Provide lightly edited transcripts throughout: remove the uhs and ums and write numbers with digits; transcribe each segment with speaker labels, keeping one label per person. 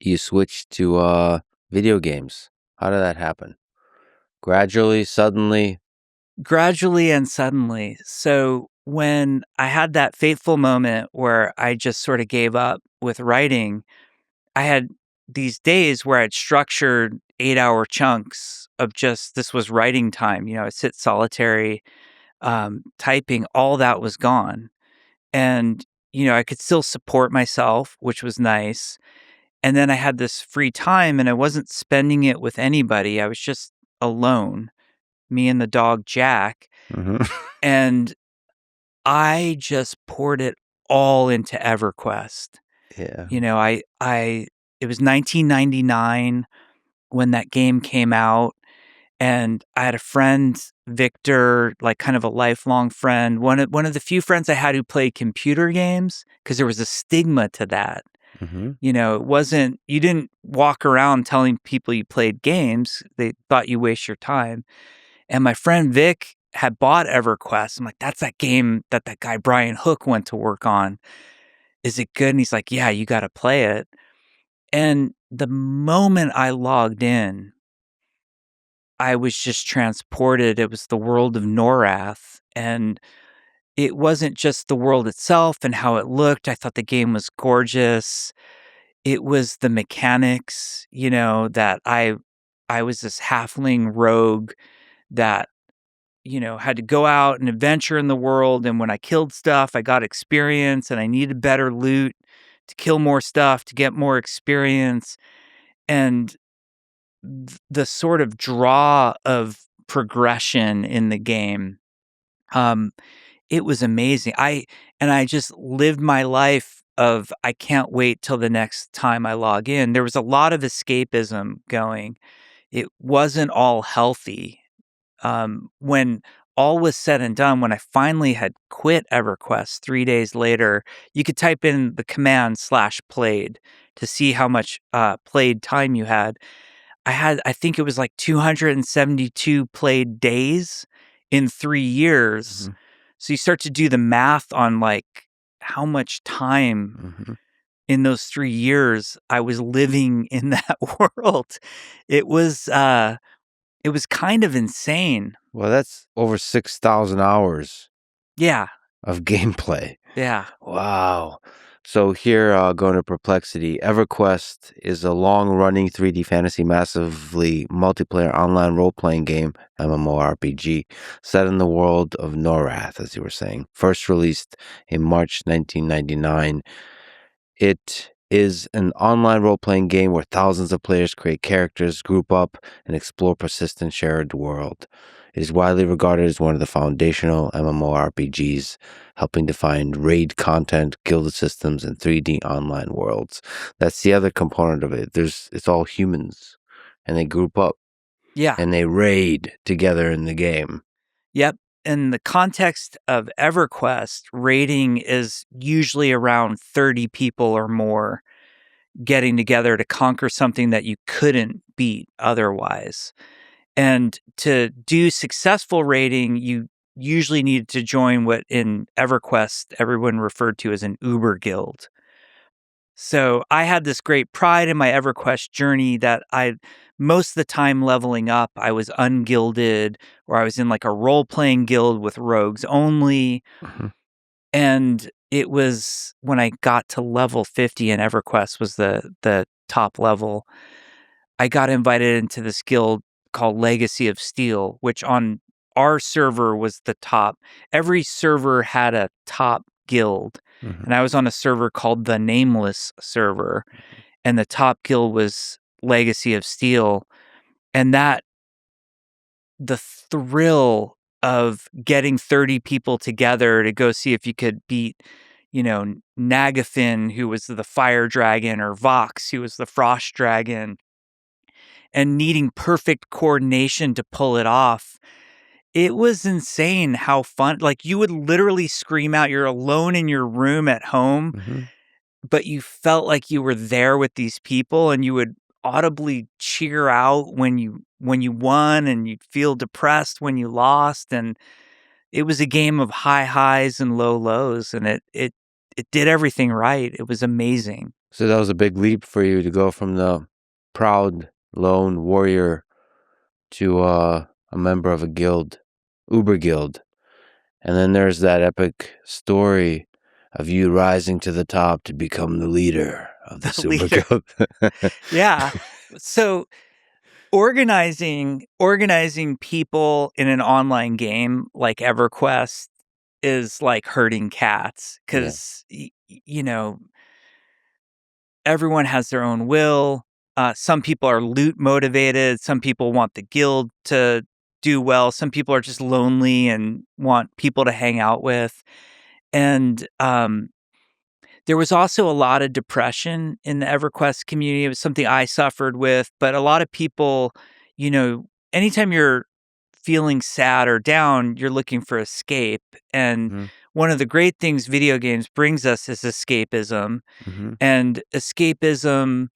Speaker 1: you switched to video games? How did that happen? Gradually, suddenly?
Speaker 2: Gradually and suddenly. So when I had that fateful moment where I just sort of gave up with writing, I had these days where I'd structured 8-hour chunks of just this was writing time. I'd sit solitary, typing, all that was gone. And, I could still support myself, which was nice. And then I had this free time and I wasn't spending it with anybody. I was just alone, me and the dog Jack.
Speaker 1: Mm-hmm.
Speaker 2: And I just poured it all into EverQuest.
Speaker 1: Yeah.
Speaker 2: It was 1999 when that game came out, and I had a friend, Victor, like kind of a lifelong friend, one of the few friends I had who played computer games, because there was a stigma to that.
Speaker 1: Mm-hmm.
Speaker 2: It wasn't, you didn't walk around telling people you played games. They thought you waste your time. And my friend Vic had bought EverQuest. I'm like, that's that game that guy Brian Hook went to work on. Is it good? And he's like, yeah, you got to play it. And the moment I logged in, I was just transported. It was the world of Norath. And it wasn't just the world itself and how it looked. I thought the game was gorgeous. It was the mechanics, that I was this halfling rogue that, had to go out and adventure in the world. And when I killed stuff, I got experience and I needed better loot to kill more stuff, to get more experience. And the sort of draw of progression in the game, it was amazing. I just lived my life of I can't wait till the next time I log in. There was a lot of escapism going. It wasn't all healthy. When all was said and done, when I finally had quit EverQuest 3 days later, you could type in the command /played to see how much played time you had. I think it was like 272 played days in 3 years.
Speaker 1: Mm-hmm.
Speaker 2: So you start to do the math on like how much time
Speaker 1: Mm-hmm.
Speaker 2: in those 3 years I was living in that world. It was kind of insane.
Speaker 1: Well, that's over 6,000 hours
Speaker 2: Yeah.
Speaker 1: of gameplay.
Speaker 2: Yeah.
Speaker 1: Wow. So here, going to Perplexity, EverQuest is a long-running 3D fantasy, massively multiplayer online role-playing game, MMORPG, set in the world of Norath, as you were saying. First released in March 1999. It is an online role-playing game where thousands of players create characters, group up, and explore persistent shared world. It is widely regarded as one of the foundational MMORPGs, helping define raid content, guild systems, and 3D online worlds. That's the other component of it. It's all humans, and they group up,
Speaker 2: Yeah.
Speaker 1: and they raid together in the game.
Speaker 2: Yep. In the context of EverQuest, raiding is usually around 30 people or more getting together to conquer something that you couldn't beat otherwise. And to do successful raiding, you usually need to join what in EverQuest everyone referred to as an Uber guild. So I had this great pride in my EverQuest journey that most of the time leveling up, I was ungilded or I was in like a role-playing guild with rogues only.
Speaker 1: Mm-hmm.
Speaker 2: And it was when I got to level 50 and EverQuest was the top level, I got invited into this guild called Legacy of Steel, which on our server was the top. Every server had a top guild.
Speaker 1: Mm-hmm.
Speaker 2: And I was on a server called the Nameless server. And the top guild was Legacy of Steel. And the thrill of getting 30 people together to go see if you could beat, Nagafin, who was the fire dragon, or Vox, who was the frost dragon, and needing perfect coordination to pull it off. It was insane how fun, like you would literally scream out, you're alone in your room at home,
Speaker 1: Mm-hmm.
Speaker 2: but you felt like you were there with these people and you would audibly cheer out when you won, and you'd feel depressed when you lost. And it was a game of high highs and low lows, and it did everything right. It was amazing.
Speaker 1: So that was a big leap for you to go from the proud lone warrior to a member of a guild, Uber Guild. And then there's that epic story of you rising to the top to become the leader of the
Speaker 2: The
Speaker 1: Super
Speaker 2: leader.
Speaker 1: Guild.
Speaker 2: Yeah. So organizing people in an online game like EverQuest is like herding cats
Speaker 1: Yeah.
Speaker 2: because everyone has their own will. Some people are loot motivated. Some people want the guild to do well. Some people are just lonely and want people to hang out with. And there was also a lot of depression in the EverQuest community. It was something I suffered with, but a lot of people, anytime you're feeling sad or down, you're looking for escape. And
Speaker 1: Hmm.
Speaker 2: one of the great things video games brings us is escapism.
Speaker 1: Hmm.
Speaker 2: And escapism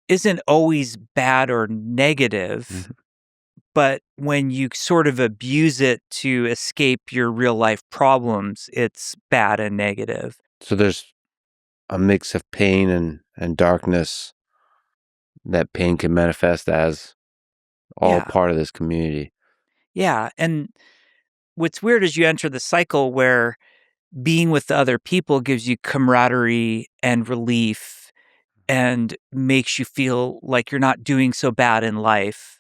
Speaker 2: isn't always bad or negative,
Speaker 1: Hmm.
Speaker 2: but when you sort of abuse it to escape your real life problems, it's bad and negative.
Speaker 1: So there's a mix of pain and darkness that pain can manifest as all
Speaker 2: Yeah.
Speaker 1: part of this community.
Speaker 2: Yeah. And what's weird is you enter the cycle where being with the other people gives you camaraderie and relief and makes you feel like you're not doing so bad in life.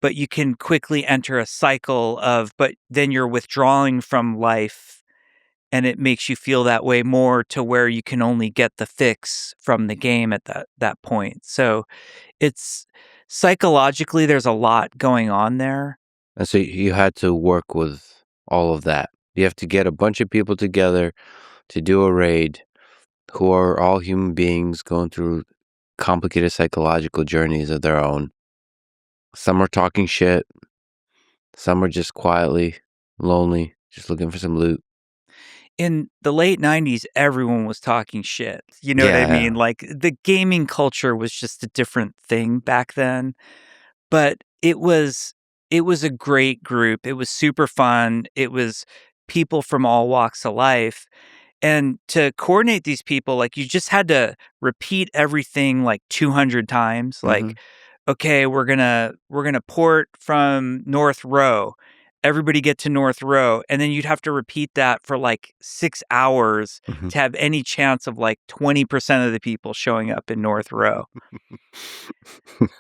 Speaker 2: But you can quickly enter a cycle but then you're withdrawing from life and it makes you feel that way more to where you can only get the fix from the game at that point. So it's psychologically, there's a lot going on there.
Speaker 1: And so you had to work with all of that. You have to get a bunch of people together to do a raid who are all human beings going through complicated psychological journeys of their own. Some are talking shit. Some are just quietly lonely, just looking for some loot.
Speaker 2: In the late 90s, everyone was talking shit. You know what I
Speaker 1: Yeah,
Speaker 2: mean?
Speaker 1: yeah.
Speaker 2: Like the gaming culture was just a different thing back then. But it was a great group. It was super fun. It was people from all walks of life. And to coordinate these people, like, you just had to repeat everything, like, 200 times.
Speaker 1: Hmm.
Speaker 2: Like, "Okay, we're gonna port from North Row. Everybody get to North Row." And then you'd have to repeat that for, like, 6 hours
Speaker 1: Hmm.
Speaker 2: to have any chance of, like, 20% of the people showing up in North Row.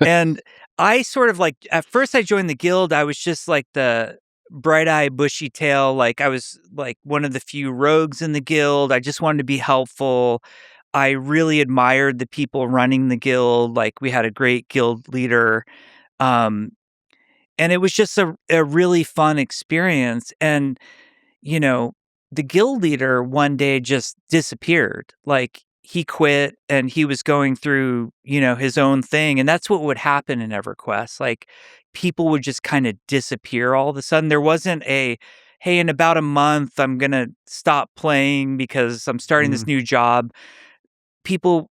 Speaker 2: And I sort of like at first I joined the guild, I was just like the bright-eyed, bushy-tail, like, I was, like, one of the few rogues in the guild, I just wanted to be helpful. I really admired the people running the guild, like, we had a great guild leader, um, and it was just a really fun experience, and you know, the guild leader one day just disappeared. Like he quit and he was going through, his own thing. And that's what would happen in EverQuest. Like people would just kind of disappear all of a sudden. There wasn't hey, in about a month, I'm going to stop playing because I'm starting this
Speaker 1: Hmm.
Speaker 2: new job. People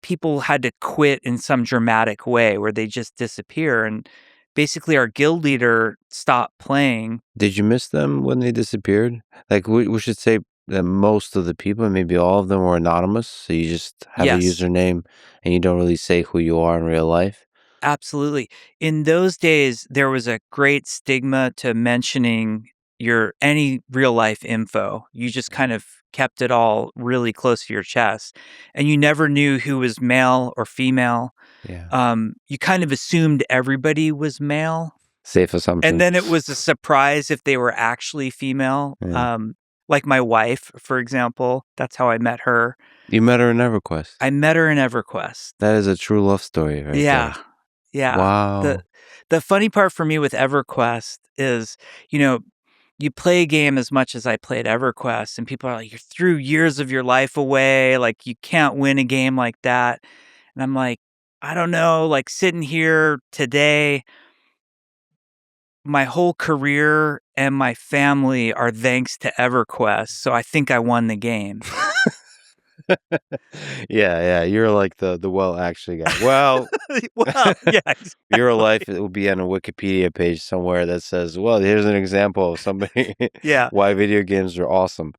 Speaker 2: people had to quit in some dramatic way where they just disappear. And basically our guild leader stopped playing.
Speaker 1: Did you miss them when they disappeared? Like, we should say that most of the people, maybe all of them, were anonymous. So you just have a
Speaker 2: Yes.
Speaker 1: username and you don't really say who you are in real life.
Speaker 2: Absolutely. In those days, there was a great stigma to mentioning your any real life info. You just kind of kept it all really close to your chest, and you never knew who was male or female.
Speaker 1: Yeah.
Speaker 2: You kind of assumed everybody was male,
Speaker 1: Safe
Speaker 2: and
Speaker 1: assumption.
Speaker 2: then it was a surprise if they were actually female.
Speaker 1: Yeah.
Speaker 2: Like my wife, for example, that's how I met her.
Speaker 1: You met her in EverQuest.
Speaker 2: I met her in EverQuest.
Speaker 1: That is a true love story right
Speaker 2: Yeah.
Speaker 1: there.
Speaker 2: Yeah. The
Speaker 1: Wow.
Speaker 2: the funny part for me with EverQuest is, you know, you play a game as much as I played EverQuest, and people are like, "You threw years of your life away, like, you can't win a game like that." And I'm like, "I don't know, like, sitting here today, my whole career and my family are thanks to EverQuest, so I think I won the game."
Speaker 1: Yeah, yeah. You're like the well actually guy. Well,
Speaker 2: Well, yeah,
Speaker 1: your
Speaker 2: exactly.
Speaker 1: life it will be on a Wikipedia page somewhere that says, "Well, here's an example of somebody
Speaker 2: Yeah.
Speaker 1: why video games are awesome."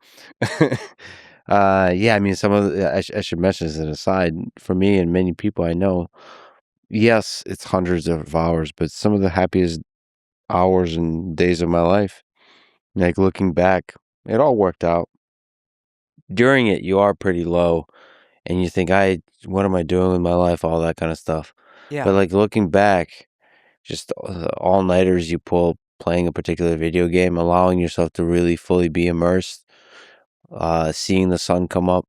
Speaker 1: Yeah, I mean, some of the I should mention as an aside, for me and many people I know, yes, it's hundreds of hours, but some of the happiest hours and days of my life, like, looking back, it all worked out. During it, you are pretty low, and you think, what am I doing with my life?" All that kinda stuff. But,
Speaker 2: Yeah.
Speaker 1: like, looking back, just all-nighters you pull playing a particular video game, allowing yourself to really fully be immersed, seeing the sun come up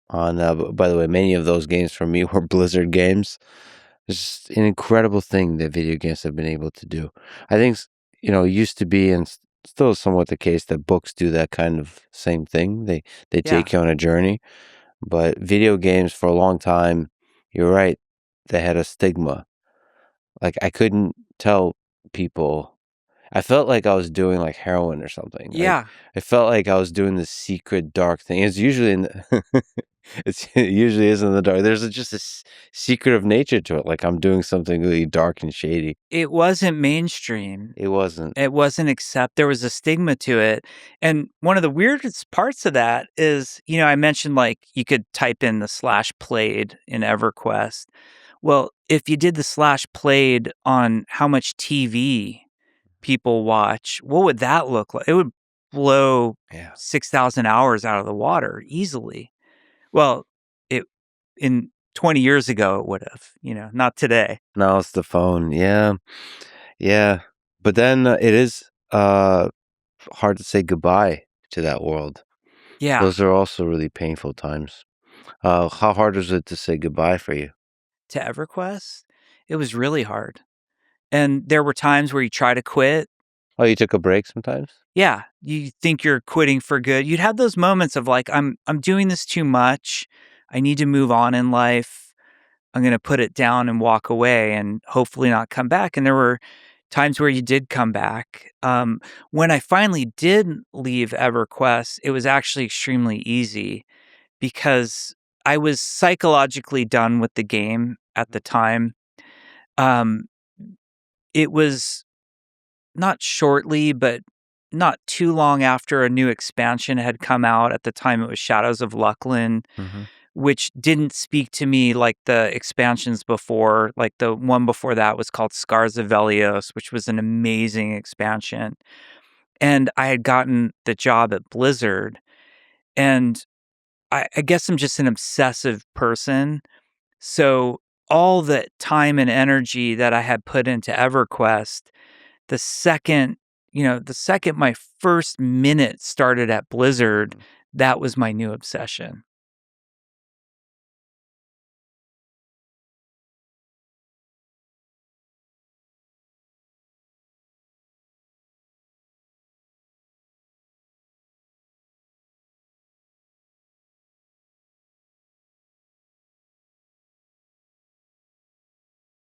Speaker 1: on, by the way, many of those games for me were Blizzard games. It's just an incredible thing that video games have been able to do. I think, it used to be and still is somewhat the case that books do that kind of same thing. They
Speaker 2: Yeah.
Speaker 1: take you on a journey, but video games for a long time, you're right, they had a stigma. Like I couldn't tell people. I felt like I was doing like heroin or something. Like
Speaker 2: Yeah.
Speaker 1: I felt like I was doing this secret dark thing. It's usually in the it usually is in the dark. There's just a secret of nature to it. Like I'm doing something really dark and shady.
Speaker 2: It wasn't mainstream.
Speaker 1: It wasn't.
Speaker 2: It wasn't there was a stigma to it, and one of the weirdest parts of that is, I mentioned, like, you could type in the /played in EverQuest. Well, if you did the /played on how much TV people watch, what would that look like? It would blow
Speaker 1: Yeah.
Speaker 2: 6,000 hours out of the water easily. Well, it in 20 years ago, it would have, not today.
Speaker 1: Now it's the phone. Yeah. Yeah. But then it is hard to say goodbye to that world.
Speaker 2: Yeah,
Speaker 1: Those are also really painful times. How hard is it to say goodbye for you?
Speaker 2: to EverQuest, it was really hard. And there were times where you try to quit.
Speaker 1: Oh, you took a break sometimes?
Speaker 2: Yeah, you think you're quitting for good. You'd have those moments of like, I'm doing this too much. I need to move on in life. I'm going to put it down and walk away and hopefully not come back. And there were times where you did come back. When I finally did leave EverQuest, it was actually extremely easy because I was psychologically done with the game at the time. Um, it was not shortly, but not too long after a new expansion had come out. At the time, it was Shadows of Luckland,
Speaker 1: Mhm.
Speaker 2: which didn't speak to me like the expansions before. Like the one before that was called Scars of Velios, which was an amazing expansion. And I had gotten the job at Blizzard. And I guess I'm just an obsessive person. So all the time and energy that I had put into EverQuest, the second the second my first minute started at Blizzard,
Speaker 1: Mm.
Speaker 2: that was my new obsession.